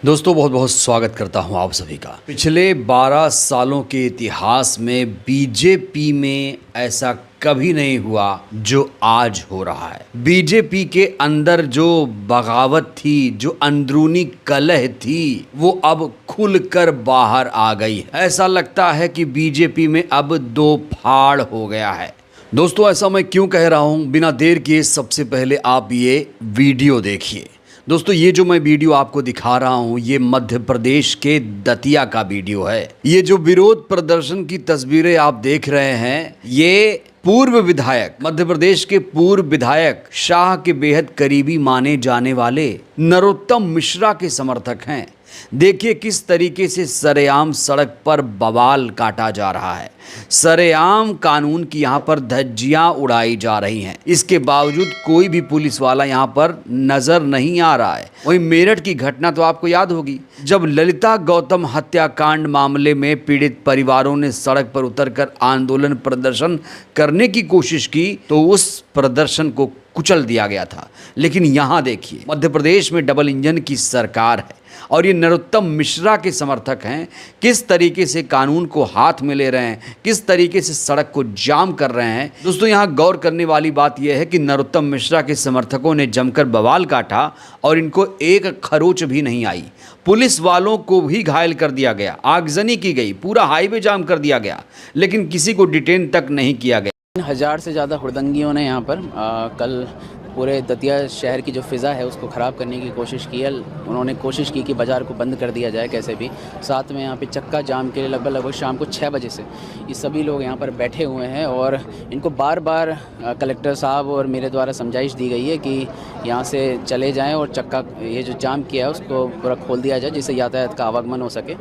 दोस्तों बहुत बहुत स्वागत करता हूं आप सभी का। पिछले 12 सालों के इतिहास में बीजेपी में ऐसा कभी नहीं हुआ जो आज हो रहा है। बीजेपी के अंदर जो बगावत थी, जो अंदरूनी कलह थी, वो अब खुलकर बाहर आ गई है। ऐसा लगता है कि बीजेपी में अब दो फाड़ हो गया है। दोस्तों ऐसा मैं क्यों कह रहा हूं, बिना देर किए सबसे पहले आप ये वीडियो देखिए। दोस्तों ये जो मैं वीडियो आपको दिखा रहा हूं, ये मध्य प्रदेश के दतिया का वीडियो है। ये जो विरोध प्रदर्शन की तस्वीरें आप देख रहे हैं, ये पूर्व विधायक, मध्य प्रदेश के पूर्व विधायक, शाह के बेहद करीबी माने जाने वाले नरोत्तम मिश्रा के समर्थक हैं। देखिए किस तरीके से सरेआम सड़क पर बवाल काटा जा रहा है, सरेआम कानून की यहाँ पर धज्जियां उड़ाई जा रही हैं। इसके बावजूद कोई भी पुलिस वाला यहाँ पर नजर नहीं आ रहा है। वहीं मेरठ की घटना तो आपको याद होगी, जब ललिता गौतम हत्याकांड मामले में पीड़ित परिवारों ने सड़क पर उतरकर आंदोलन प्रदर्शन करने की कोशिश की तो उस प्रदर्शन को कुचल दिया गया था। लेकिन यहाँ देखिए, मध्य प्रदेश में डबल इंजन की सरकार है और ये नरोत्तम मिश्रा के समर्थक हैं। किस तरीके से कानून को हाथ में ले रहे हैं, किस तरीके से सड़क को जाम कर रहे हैं। दोस्तों यहाँ गौर करने वाली बात यह है कि नरोत्तम मिश्रा के समर्थकों ने जमकर बवाल काटा और इनको एक खरोच भी नहीं आई। पुलिस वालों को भी घायल कर दिया गया, आगजनी की गई, पूरा हाईवे जाम कर दिया गया, लेकिन किसी को डिटेन तक नहीं किया गया। 1000 से ज़्यादा हुड़दंगियों ने यहाँ पर कल पूरे दतिया शहर की जो फ़िज़ा है उसको ख़राब करने की कोशिश की है। उन्होंने कोशिश की कि बाज़ार को बंद कर दिया जाए कैसे भी। साथ में यहाँ पे चक्का जाम के लिए लगभग शाम को 6 बजे से ये सभी लोग यहाँ पर बैठे हुए हैं और इनको बार बार कलेक्टर साहब और मेरे द्वारा समझाइश दी गई है कि यहाँ से चले जाएँ और चक्का ये जो जाम किया है उसको पूरा खोल दिया जाए जिससे यातायात का आवागमन हो सके।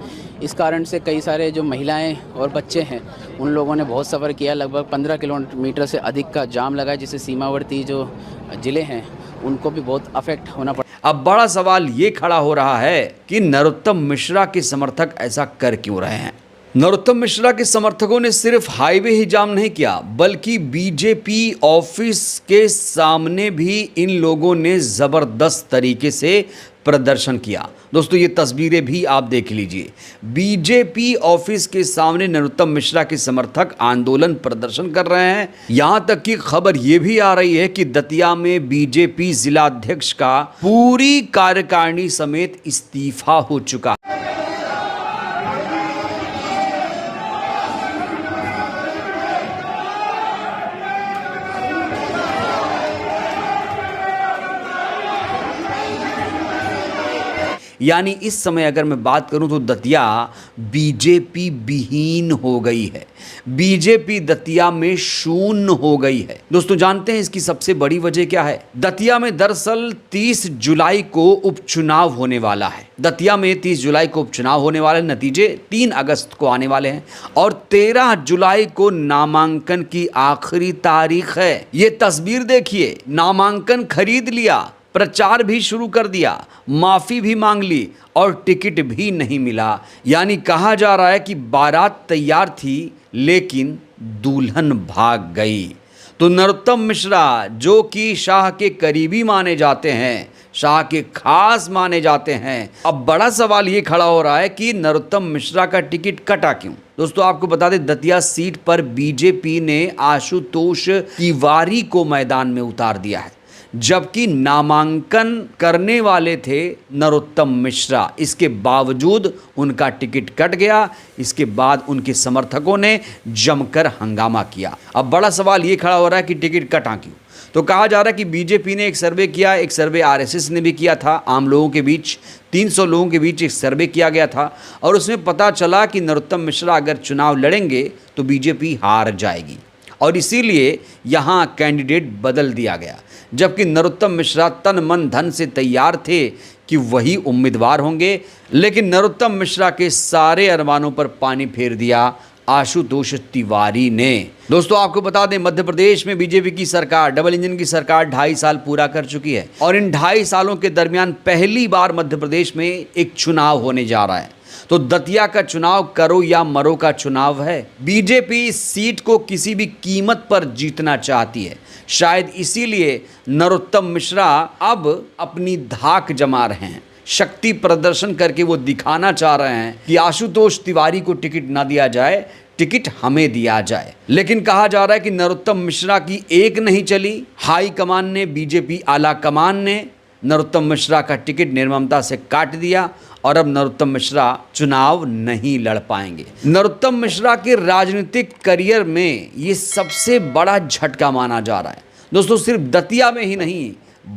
इस कारण से कई सारे जो महिलाएँ और बच्चे हैं उन लोगों ने बहुत सफ़र किया, लगभग 15 किलोमीटर से अधिक का जाम लगा, जिससे सीमावर्ती जो जिले हैं उनको भी बहुत अफेक्ट होना पड़ा। अब बड़ा सवाल ये खड़ा हो रहा है कि नरोत्तम मिश्रा के समर्थक ऐसा कर क्यों रहे हैं। नरोत्तम मिश्रा के समर्थकों ने सिर्फ हाईवे ही जाम नहीं किया, बल्कि बीजेपी ऑफिस के सामने भी इन लोगों ने जबरदस्त तरीके से प्रदर्शन किया। दोस्तों ये तस्वीरें भी आप देख लीजिए। बीजेपी ऑफिस के सामने नरोत्तम मिश्रा के समर्थक आंदोलन प्रदर्शन कर रहे हैं। यहां तक कि खबर ये भी आ रही है कि दतिया में बीजेपी जिलाध्यक्ष का पूरी कार्यकारिणी समेत इस्तीफा हो चुका है। यानी इस समय अगर मैं बात करूं तो दतिया बीजेपी विहीन हो गई है, बीजेपी दतिया में शून्य हो गई है। दोस्तों जानते हैं इसकी सबसे बड़ी वजह क्या है? दतिया में दरअसल 30 जुलाई को उपचुनाव होने वाला है। दतिया में 30 जुलाई को उपचुनाव होने वाले, नतीजे 3 अगस्त को आने वाले हैं और 13 जुलाई को नामांकन की आखिरी तारीख है। ये तस्वीर देखिए, नामांकन खरीद लिया, प्रचार भी शुरू कर दिया, माफ़ी भी मांग ली और टिकट भी नहीं मिला। यानी कहा जा रहा है कि बारात तैयार थी लेकिन दुल्हन भाग गई। तो नरोत्तम मिश्रा जो कि शाह के करीबी माने जाते हैं, शाह के खास माने जाते हैं, अब बड़ा सवाल ये खड़ा हो रहा है कि नरोत्तम मिश्रा का टिकट कटा क्यों। दोस्तों आपको बता दें, दतिया सीट पर बीजेपी ने आशुतोष तिवारी को मैदान में उतार दिया है, जबकि नामांकन करने वाले थे नरोत्तम मिश्रा। इसके बावजूद उनका टिकट कट गया। इसके बाद उनके समर्थकों ने जमकर हंगामा किया। अब बड़ा सवाल ये खड़ा हो रहा है कि टिकट कटा क्यों। तो कहा जा रहा है कि बीजेपी ने एक सर्वे किया, एक सर्वे आरएसएस ने भी किया था। आम लोगों के बीच 300 लोगों के बीच एक सर्वे किया गया था और उसमें पता चला कि नरोत्तम मिश्रा अगर चुनाव लड़ेंगे तो बीजेपी हार जाएगी और इसीलिए यहाँ कैंडिडेट बदल दिया गया। जबकि नरोत्तम मिश्रा तन मन धन से तैयार थे कि वही उम्मीदवार होंगे, लेकिन नरोत्तम मिश्रा के सारे अरमानों पर पानी फेर दिया आशुतोष तिवारी ने। दोस्तों आपको बता दें, मध्य प्रदेश में बीजेपी की सरकार, डबल इंजन की सरकार 2.5 साल पूरा कर चुकी है और इन 2.5 सालों के दरमियान पहली बार मध्य प्रदेश में एक चुनाव होने जा रहा है। तो दतिया का चुनाव करो या मरो का चुनाव है। बीजेपी इस सीट को किसी भी कीमत पर जीतना चाहती है। शायद इसीलिए नरोत्तम मिश्रा अब अपनी धाक जमा रहे हैं शक्ति प्रदर्शन करके वो दिखाना चाह रहे हैं कि आशुतोष तिवारी को टिकट ना दिया जाए, टिकट हमें दिया जाए। लेकिन कहा जा रहा है कि नरोत्तम मिश्रा की एक नहीं चली, हाई कमान ने, बीजेपी आला कमान ने नरोत्तम मिश्रा का टिकट निर्ममता से काट दिया और अब नरोत्तम मिश्रा चुनाव नहीं लड़ पाएंगे। नरोत्तम मिश्रा के राजनीतिक करियर में ये सबसे बड़ा झटका माना जा रहा है। दोस्तों, सिर्फ दतिया में ही नहीं,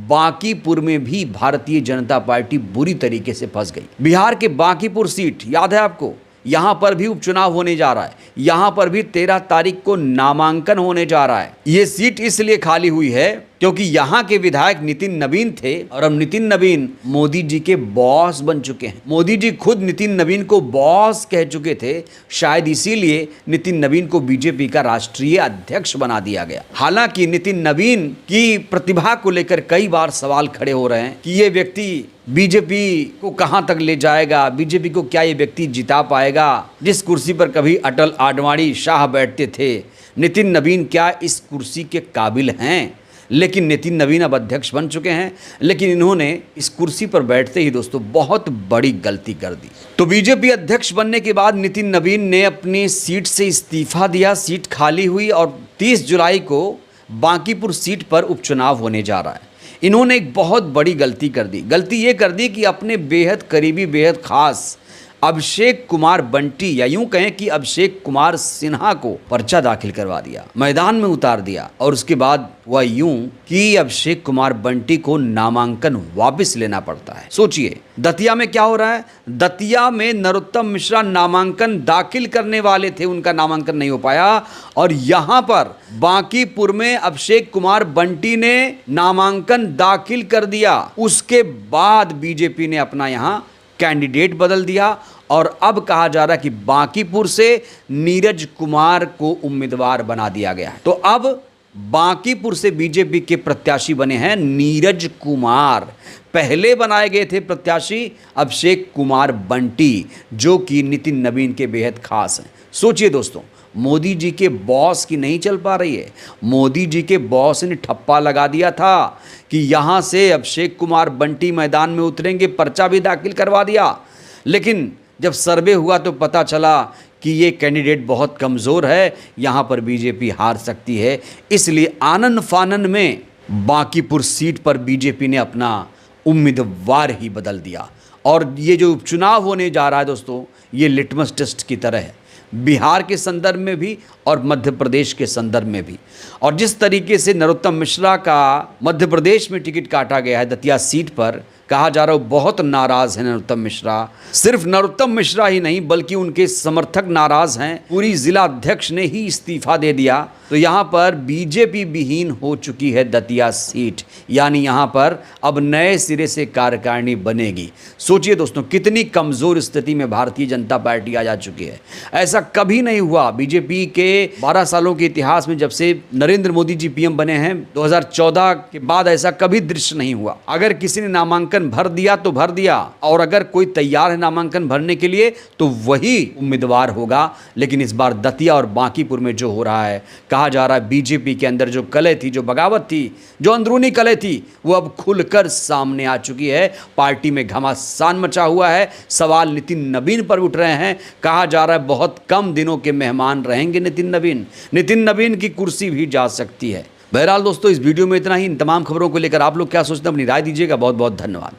बांकीपुर में भी भारतीय जनता पार्टी बुरी तरीके से फंस गई। बिहार के बांकीपुर सीट याद है आपको, यहां पर भी उपचुनाव होने जा रहा है। यहां पर भी 13 तारीख को नामांकन होने जा रहा है। ये सीट इसलिए खाली हुई है क्योंकि यहां के विधायक नितिन नवीन थे और अब नितिन नवीन मोदी जी के बॉस बन चुके हैं। मोदी जी खुद नितिन नवीन को बॉस कह चुके थे, शायद इसीलिए नितिन नवीन को बीजेपी का राष्ट्रीय अध्यक्ष बना दिया गया। हालांकि नितिन नवीन की प्रतिभा को लेकर कई बार सवाल खड़े हो रहे हैं कि ये व्यक्ति बीजेपी को कहां तक ले जाएगा, बीजेपी को क्या ये व्यक्ति जिता पाएगा। जिस कुर्सी पर कभी अटल आडवाणी शाह बैठते थे, नितिन नवीन क्या इस कुर्सी के काबिल हैं? लेकिन नितिन नवीन अब अध्यक्ष बन चुके हैं, लेकिन इन्होंने इस कुर्सी पर बैठते ही दोस्तों बहुत बड़ी गलती कर दी। तो बीजेपी अध्यक्ष बनने के बाद नितिन नवीन ने अपनी सीट से इस्तीफा दिया, सीट खाली हुई और 30 जुलाई को बांकीपुर सीट पर उपचुनाव होने जा रहा है। इन्होंने एक बहुत बड़ी गलती कर दी। गलती ये कर दी कि अपने बेहद करीबी, बेहद खास अभिषेक कुमार बंटी, या यूं कहें कि अभिषेक कुमार सिन्हा को पर्चा दाखिल करवा दिया, मैदान में उतार दिया। और उसके बाद वह यूं कि अभिषेक कुमार बंटी को नामांकन वापस लेना पड़ता है। सोचिए दतिया में क्या हो रहा है। दतिया में नरोत्तम मिश्रा नामांकन दाखिल करने वाले थे, उनका नामांकन नहीं हो पाया। और यहां पर बांकीपुर में अभिषेक कुमार बंटी ने नामांकन दाखिल कर दिया। उसके बाद बीजेपी ने अपना यहां कैंडिडेट बदल दिया और अब कहा जा रहा है कि बांकीपुर से नीरज कुमार को उम्मीदवार बना दिया गया है। तो अब बांकीपुर से बीजेपी के प्रत्याशी बने हैं नीरज कुमार। पहले बनाए गए थे प्रत्याशी अभिषेक कुमार बंटी, जो कि नितिन नवीन के बेहद खास हैं। सोचिए दोस्तों, मोदी जी के बॉस की नहीं चल पा रही है। मोदी जी के बॉस ने ठप्पा लगा दिया था कि यहाँ से अभिषेक कुमार बंटी मैदान में उतरेंगे, पर्चा भी दाखिल करवा दिया। लेकिन जब सर्वे हुआ तो पता चला कि ये कैंडिडेट बहुत कमज़ोर है, यहाँ पर बीजेपी हार सकती है। इसलिए आनन फानन में बांकीपुर सीट पर बीजेपी ने अपना उम्मीदवार ही बदल दिया। और ये जो उपचुनाव होने जा रहा है दोस्तों, ये लिटमस टेस्ट की तरह है, बिहार के संदर्भ में भी और मध्य प्रदेश के संदर्भ में भी। और जिस तरीके से नरोत्तम मिश्रा का मध्य प्रदेश में टिकट काटा गया है दतिया सीट पर, कहा जा रहा है बहुत नाराज़ है नरोत्तम मिश्रा। सिर्फ नरोत्तम मिश्रा ही नहीं बल्कि उनके समर्थक नाराज़ हैं। पूरी जिला अध्यक्ष ने ही इस्तीफा दे दिया। तो यहाँ पर बीजेपी विहीन हो चुकी है दतिया सीट, यानी यहाँ पर अब नए सिरे से कार्यकारिणी बनेगी। सोचिए दोस्तों, कितनी कमज़ोर स्थिति में भारतीय जनता पार्टी आ जा चुकी है। ऐसा कभी नहीं हुआ बीजेपी के 12 सालों के इतिहास में, जब से नरेंद्र मोदी जी पीएम बने हैं 2014 के बाद, ऐसा कभी दृश्य नहीं हुआ। अगर किसी ने नामांकन भर दिया तो भर दिया, और अगर कोई तैयार है नामांकन भरने के लिए तो वही उम्मीदवार होगा। लेकिन इस बार दतिया और बांकीपुर में जो हो रहा है, कहा जा रहा है बीजेपी के अंदर जो कलह थी, जो बगावत थी, जो अंदरूनी कलह थी, वो अब खुलकर सामने आ चुकी है। पार्टी में घमासान मचा हुआ है। सवाल नितिन नवीन पर उठ रहे हैं। कहा जा रहा है बहुत कम दिनों के मेहमान रहेंगे नितिन नवीन। नितिन नवीन की कुर्सी भी जा सकती है। बहरहाल दोस्तों, इस वीडियो में इतना ही। इन तमाम खबरों को लेकर आप लोग क्या सोचते हैं, अपनी राय दीजिएगा। बहुत बहुत धन्यवाद।